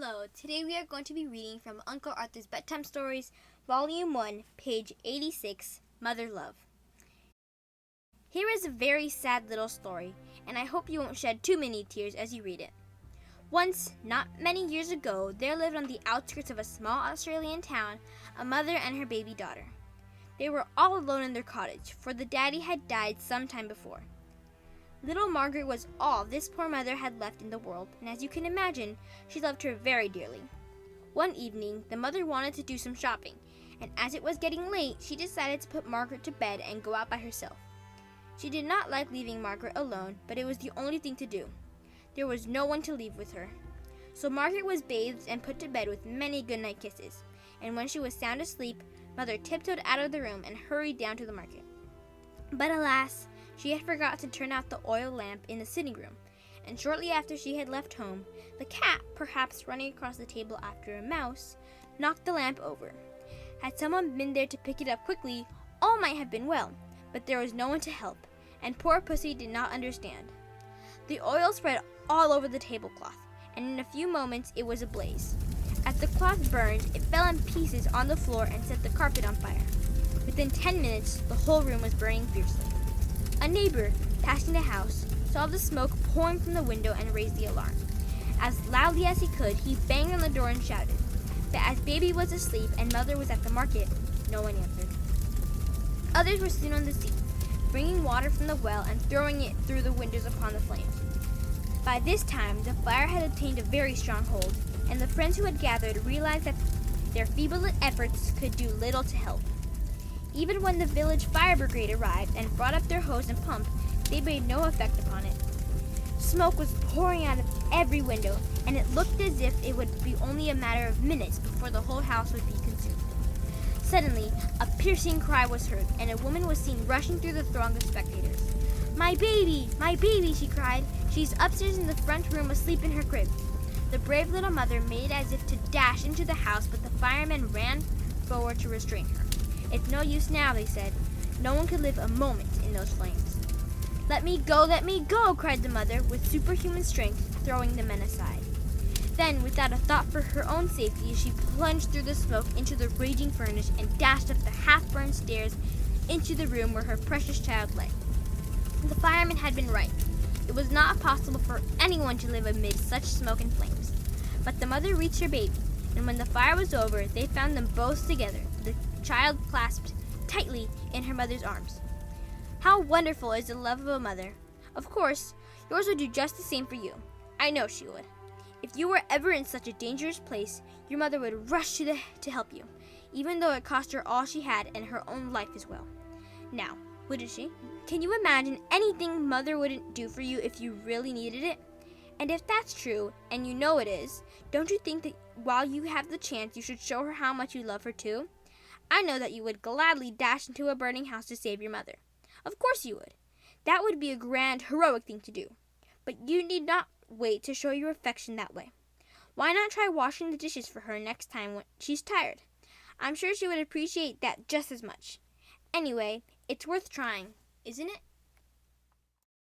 Hello, today we are going to be reading from Uncle Arthur's Bedtime Stories, Volume 1, page 86, Mother Love. Here is a very sad little story, and I hope you won't shed too many tears as you read it. Once, not many years ago, there lived on the outskirts of a small Australian town a mother and her baby daughter. They were all alone in their cottage, for the daddy had died some time before. Little Margaret was all this poor mother had left in the world, and as you can imagine, she loved her very dearly. One evening, the mother wanted to do some shopping, and as it was getting late, she decided to put Margaret to bed and go out by herself. She did not like leaving Margaret alone, but it was the only thing to do. There was no one to leave with her. So Margaret was bathed and put to bed with many goodnight kisses, and when she was sound asleep, Mother tiptoed out of the room and hurried down to the market. But alas, she had forgot to turn out the oil lamp in the sitting room, and shortly after she had left home, the cat, perhaps running across the table after a mouse, knocked the lamp over. Had someone been there to pick it up quickly, all might have been well, but there was no one to help, and poor Pussy did not understand. The oil spread all over the tablecloth, and in a few moments it was ablaze. As the cloth burned, it fell in pieces on the floor and set the carpet on fire. Within 10 minutes, the whole room was burning fiercely. A neighbor, passing the house, saw the smoke pouring from the window and raised the alarm. As loudly as he could, he banged on the door and shouted. But as baby was asleep and mother was at the market, no one answered. Others were soon on the scene, bringing water from the well and throwing it through the windows upon the flames. By this time, the fire had obtained a very strong hold, and the friends who had gathered realized that their feeble efforts could do little to help. Even when the village fire brigade arrived and brought up their hose and pump, they made no effect upon it. Smoke was pouring out of every window, and it looked as if it would be only a matter of minutes before the whole house would be consumed. Suddenly, a piercing cry was heard, and a woman was seen rushing through the throng of spectators. My baby, she cried. She's upstairs in the front room asleep in her crib." The brave little mother made as if to dash into the house, but the firemen ran forward to restrain her. "It's no use now," they said. No one could live a moment in those flames. Let me go," cried the mother, with superhuman strength, throwing the men aside. Then, without a thought for her own safety, she plunged through the smoke into the raging furnace and dashed up the half-burned stairs into the room where her precious child lay. The firemen had been right. It was not possible for anyone to live amid such smoke and flames. But the mother reached her baby, and when the fire was over, they found them both together, the child clasped tightly in her mother's arms. How wonderful is the love of a mother! Of course, yours would do just the same for you. I know she would. If you were ever in such a dangerous place, your mother would rush to help you, even though it cost her all she had and her own life as well. Now, wouldn't she? Can you imagine anything mother wouldn't do for you if you really needed it? And if that's true, and you know it is, don't you think that while you have the chance, you should show her how much you love her too? I know that you would gladly dash into a burning house to save your mother. Of course you would. That would be a grand, heroic thing to do. But you need not wait to show your affection that way. Why not try washing the dishes for her next time when she's tired? I'm sure she would appreciate that just as much. Anyway, it's worth trying, isn't it?